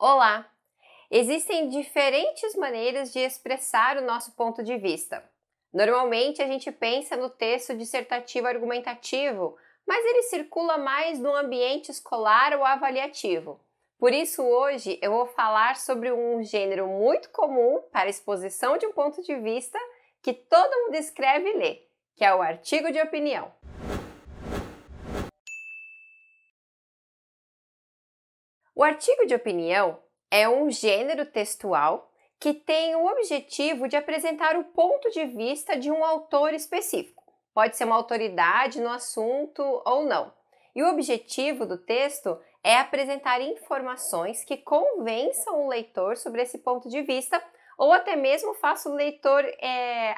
Olá! Existem diferentes maneiras de expressar o nosso ponto de vista. Normalmente a gente pensa no texto dissertativo argumentativo, mas ele circula mais no ambiente escolar ou avaliativo. Por isso hoje eu vou falar sobre um gênero muito comum para a exposição de um ponto de vista que todo mundo escreve e lê, que é o artigo de opinião. O artigo de opinião é um gênero textual que tem o objetivo de apresentar o ponto de vista de um autor específico. Pode ser uma autoridade no assunto ou não. E o objetivo do texto é apresentar informações que convençam o leitor sobre esse ponto de vista ou até mesmo faça o leitor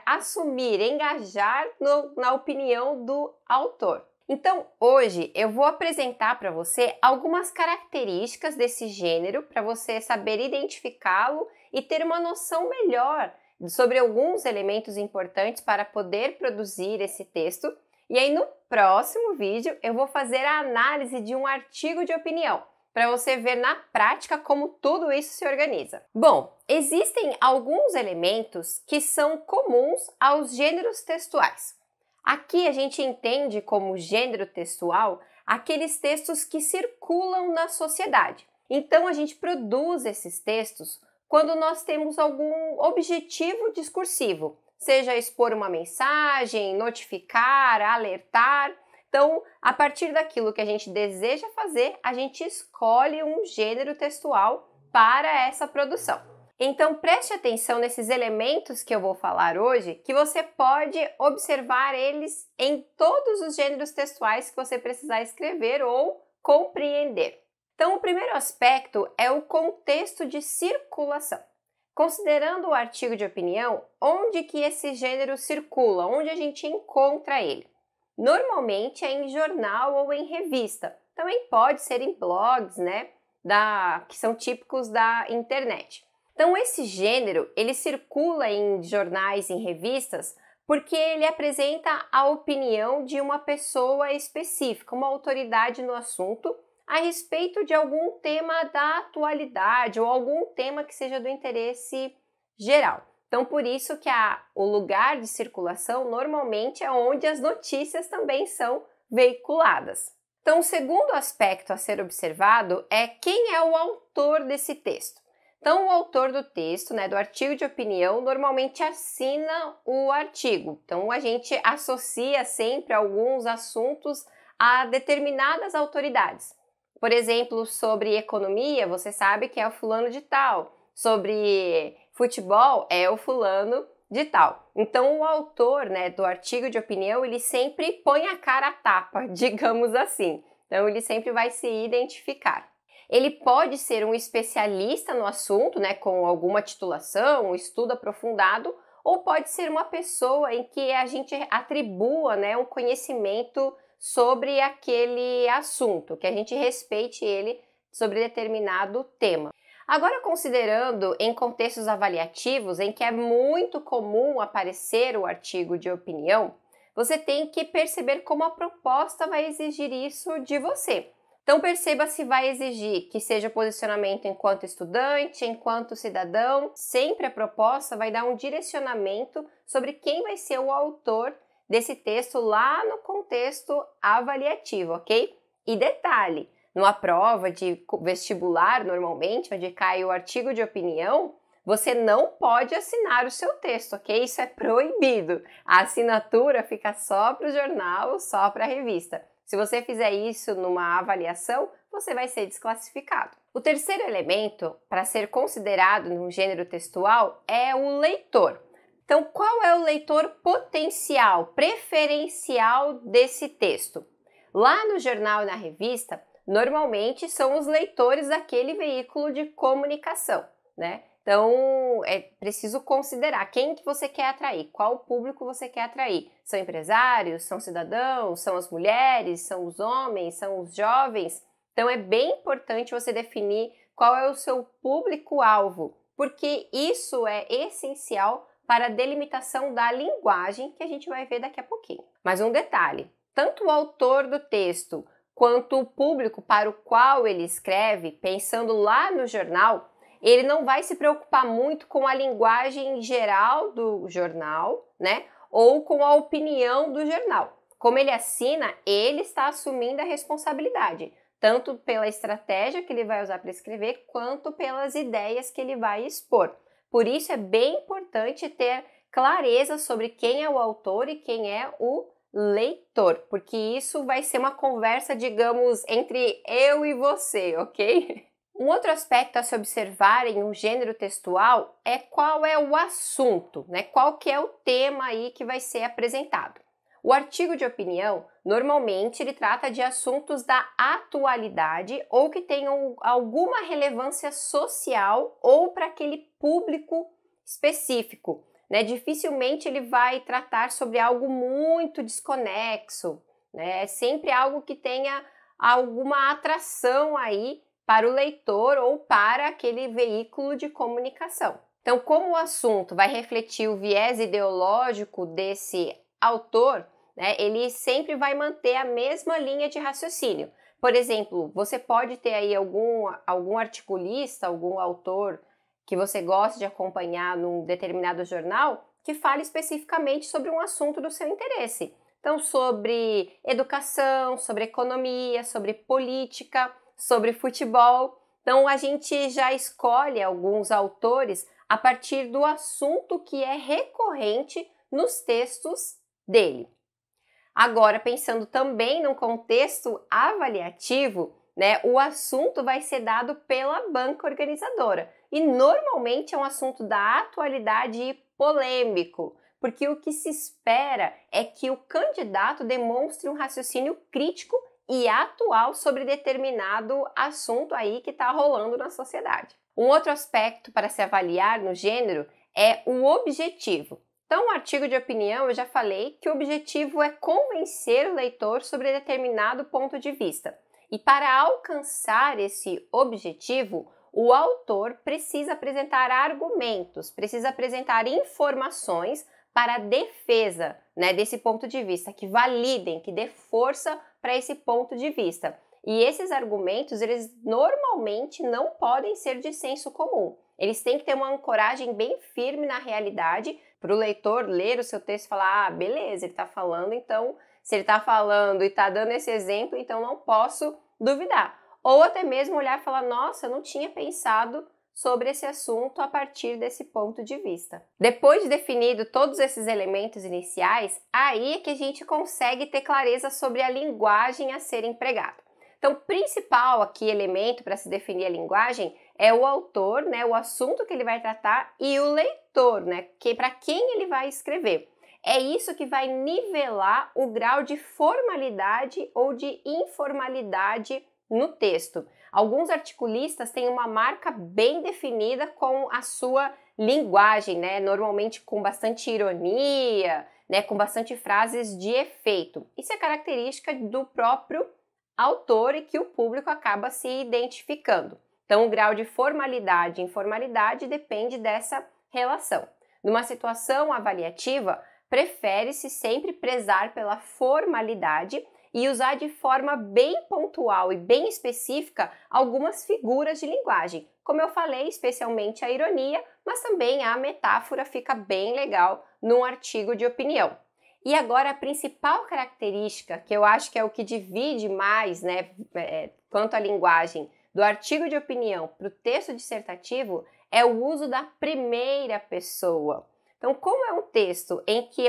assumir, engajar na opinião do autor. Então, hoje eu vou apresentar para você algumas características desse gênero para você saber identificá-lo e ter uma noção melhor sobre alguns elementos importantes para poder produzir esse texto. E aí no próximo vídeo eu vou fazer a análise de um artigo de opinião, para você ver na prática como tudo isso se organiza. Bom, existem alguns elementos que são comuns aos gêneros textuais. Aqui a gente entende como gênero textual aqueles textos que circulam na sociedade. Então a gente produz esses textos quando nós temos algum objetivo discursivo, seja expor uma mensagem, notificar, alertar. Então, a partir daquilo que a gente deseja fazer, a gente escolhe um gênero textual para essa produção. Então, preste atenção nesses elementos que eu vou falar hoje, que você pode observar eles em todos os gêneros textuais que você precisar escrever ou compreender. Então, o primeiro aspecto é o contexto de circulação. Considerando o artigo de opinião, onde que esse gênero circula, onde a gente encontra ele? Normalmente é em jornal ou em revista. Também pode ser em blogs, que são típicos da internet. Então, esse gênero, ele circula em jornais, em revistas, porque ele apresenta a opinião de uma pessoa específica, uma autoridade no assunto, a respeito de algum tema da atualidade ou algum tema que seja do interesse geral. Então, por isso que o lugar de circulação normalmente é onde as notícias também são veiculadas. Então, o segundo aspecto a ser observado é quem é o autor desse texto. Então, o autor do texto, do artigo de opinião, normalmente assina o artigo. Então, a gente associa sempre alguns assuntos a determinadas autoridades. Por exemplo, sobre economia, você sabe que é o fulano de tal. Sobre futebol, é o fulano de tal. Então, o autor, do artigo de opinião, ele sempre põe a cara à tapa, digamos assim. Então, ele sempre vai se identificar. Ele pode ser um especialista no assunto, com alguma titulação, um estudo aprofundado, ou pode ser uma pessoa em que a gente atribua, um conhecimento sobre aquele assunto, que a gente respeite ele sobre determinado tema. Agora, considerando em contextos avaliativos, em que é muito comum aparecer o artigo de opinião, você tem que perceber como a proposta vai exigir isso de você. Então, perceba se vai exigir que seja posicionamento enquanto estudante, enquanto cidadão. Sempre a proposta vai dar um direcionamento sobre quem vai ser o autor desse texto lá no contexto avaliativo, ok? E detalhe, numa prova de vestibular, normalmente, onde cai o artigo de opinião, você não pode assinar o seu texto, ok? Isso é proibido. A assinatura fica só para o jornal, só para a revista. Se você fizer isso numa avaliação, você vai ser desclassificado. O terceiro elemento para ser considerado num gênero textual é o leitor. Então, qual é o leitor potencial, preferencial desse texto? Lá no jornal e na revista, normalmente são os leitores daquele veículo de comunicação, Então, é preciso considerar quem que você quer atrair, qual público você quer atrair. São empresários, são cidadãos, são as mulheres, são os homens, são os jovens. Então, é bem importante você definir qual é o seu público-alvo, porque isso é essencial para a delimitação da linguagem que a gente vai ver daqui a pouquinho. Mas um detalhe, tanto o autor do texto quanto o público para o qual ele escreve, pensando lá no jornal, ele não vai se preocupar muito com a linguagem geral do jornal, né? Ou com a opinião do jornal. Como ele assina, ele está assumindo a responsabilidade, tanto pela estratégia que ele vai usar para escrever, quanto pelas ideias que ele vai expor. Por isso é bem importante ter clareza sobre quem é o autor e quem é o leitor, porque isso vai ser uma conversa, digamos, entre eu e você, ok? Um outro aspecto a se observar em um gênero textual é qual é o assunto, né? Qual que é o tema aí que vai ser apresentado. O artigo de opinião, normalmente, ele trata de assuntos da atualidade ou que tenham alguma relevância social ou para aquele público específico, né? Dificilmente ele vai tratar sobre algo muito desconexo, né? É sempre algo que tenha alguma atração aí para o leitor ou para aquele veículo de comunicação. Então, como o assunto vai refletir o viés ideológico desse autor, né, ele sempre vai manter a mesma linha de raciocínio. Por exemplo, você pode ter aí algum articulista, algum autor que você gosta de acompanhar num determinado jornal que fale especificamente sobre um assunto do seu interesse. Então, sobre educação, sobre economia, sobre política, sobre futebol. Então, a gente já escolhe alguns autores a partir do assunto que é recorrente nos textos dele. Agora, pensando também num contexto avaliativo, né, o assunto vai ser dado pela banca organizadora e normalmente é um assunto da atualidade e polêmico, porque o que se espera é que o candidato demonstre um raciocínio crítico e atual sobre determinado assunto aí que está rolando na sociedade. Um outro aspecto para se avaliar no gênero é o objetivo. Então, o artigo de opinião, eu já falei que o objetivo é convencer o leitor sobre determinado ponto de vista. E para alcançar esse objetivo, o autor precisa apresentar argumentos, precisa apresentar informações para a defesa, né, desse ponto de vista, que validem, que dê força para esse ponto de vista. E esses argumentos, eles normalmente não podem ser de senso comum. Eles têm que ter uma ancoragem bem firme na realidade para o leitor ler o seu texto e falar, ah, beleza, ele está falando, então, se ele está falando e está dando esse exemplo, então não posso duvidar. Ou até mesmo olhar e falar, nossa, eu não tinha pensado sobre esse assunto a partir desse ponto de vista. Depois de definido todos esses elementos iniciais, aí é que a gente consegue ter clareza sobre a linguagem a ser empregada. Então, o principal aqui elemento para se definir a linguagem é o autor, né, o assunto que ele vai tratar e o leitor, né, para quem ele vai escrever. É isso que vai nivelar o grau de formalidade ou de informalidade no texto. Alguns articulistas têm uma marca bem definida com a sua linguagem, né? Normalmente com bastante ironia, né? Com bastante frases de efeito. Isso é característica do próprio autor e que o público acaba se identificando. Então, o grau de formalidade e informalidade depende dessa relação. Numa situação avaliativa, prefere-se sempre prezar pela formalidade e usar de forma bem pontual e bem específica algumas figuras de linguagem. Como eu falei, especialmente a ironia, mas também a metáfora fica bem legal num artigo de opinião. E agora a principal característica, que eu acho que é o que divide mais, né, quanto à linguagem do artigo de opinião para o texto dissertativo, é o uso da primeira pessoa. Então, como é um texto em que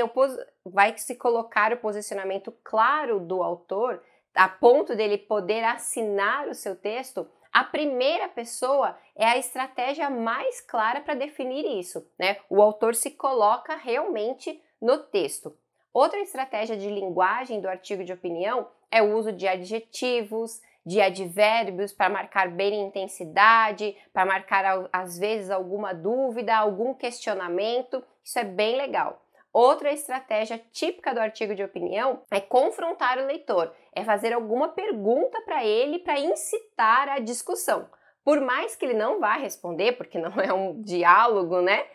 vai se colocar o posicionamento claro do autor, a ponto dele poder assinar o seu texto, a primeira pessoa é a estratégia mais clara para definir isso, né? O autor se coloca realmente no texto. Outra estratégia de linguagem do artigo de opinião é o uso de adjetivos, de advérbios para marcar bem a intensidade, para marcar às vezes alguma dúvida, algum questionamento. Isso é bem legal. Outra estratégia típica do artigo de opinião é confrontar o leitor, é fazer alguma pergunta para ele para incitar a discussão. Por mais que ele não vá responder, porque não é um diálogo, né?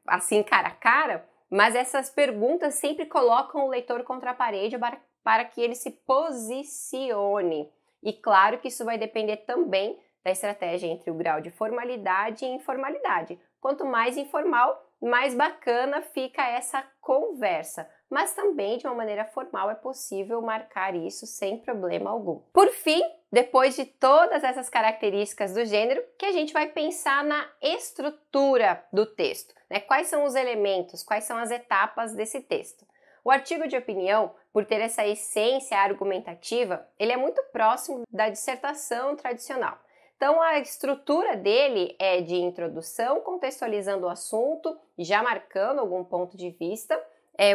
Assim cara a cara, mas essas perguntas sempre colocam o leitor contra a parede para que ele se posicione. E claro que isso vai depender também da estratégia entre o grau de formalidade e informalidade. Quanto mais informal, mais bacana fica essa conversa. Mas também, de uma maneira formal, é possível marcar isso sem problema algum. Por fim, depois de todas essas características do gênero, que a gente vai pensar na estrutura do texto, né? Quais são os elementos, quais são as etapas desse texto. O artigo de opinião, por ter essa essência argumentativa, ele é muito próximo da dissertação tradicional. Então, a estrutura dele é de introdução, contextualizando o assunto, já marcando algum ponto de vista,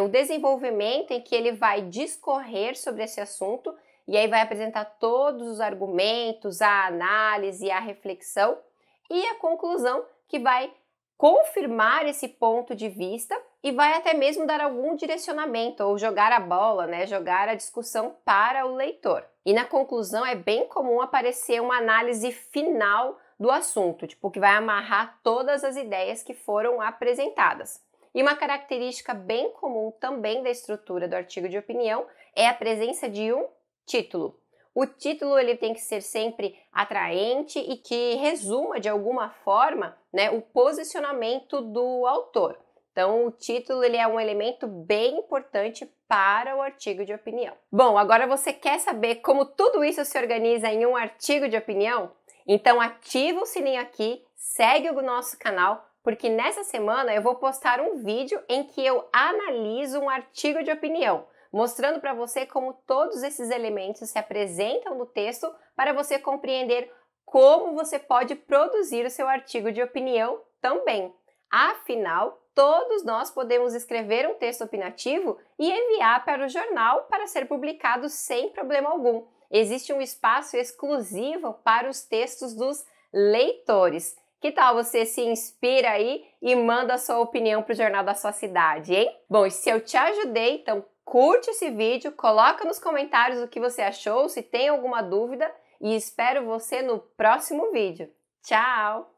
o desenvolvimento em que ele vai discorrer sobre esse assunto e aí vai apresentar todos os argumentos, a análise, a reflexão e a conclusão que vai confirmar esse ponto de vista e vai até mesmo dar algum direcionamento ou jogar a bola, né? Jogar a discussão para o leitor. E na conclusão é bem comum aparecer uma análise final do assunto, tipo que vai amarrar todas as ideias que foram apresentadas. E uma característica bem comum também da estrutura do artigo de opinião é a presença de um título. O título ele tem que ser sempre atraente e que resuma de alguma forma, né, o posicionamento do autor. Então, o título ele é um elemento bem importante para o artigo de opinião. Bom, agora você quer saber como tudo isso se organiza em um artigo de opinião? Então, ativa o sininho aqui, segue o nosso canal, porque nessa semana eu vou postar um vídeo em que eu analiso um artigo de opinião, mostrando para você como todos esses elementos se apresentam no texto para você compreender como você pode produzir o seu artigo de opinião também. Afinal, todos nós podemos escrever um texto opinativo e enviar para o jornal para ser publicado sem problema algum. Existe um espaço exclusivo para os textos dos leitores. Que tal você se inspira aí e manda a sua opinião para o jornal da sua cidade, hein? Bom, e se eu te ajudei, então curte esse vídeo, coloca nos comentários o que você achou, se tem alguma dúvida e espero você no próximo vídeo. Tchau!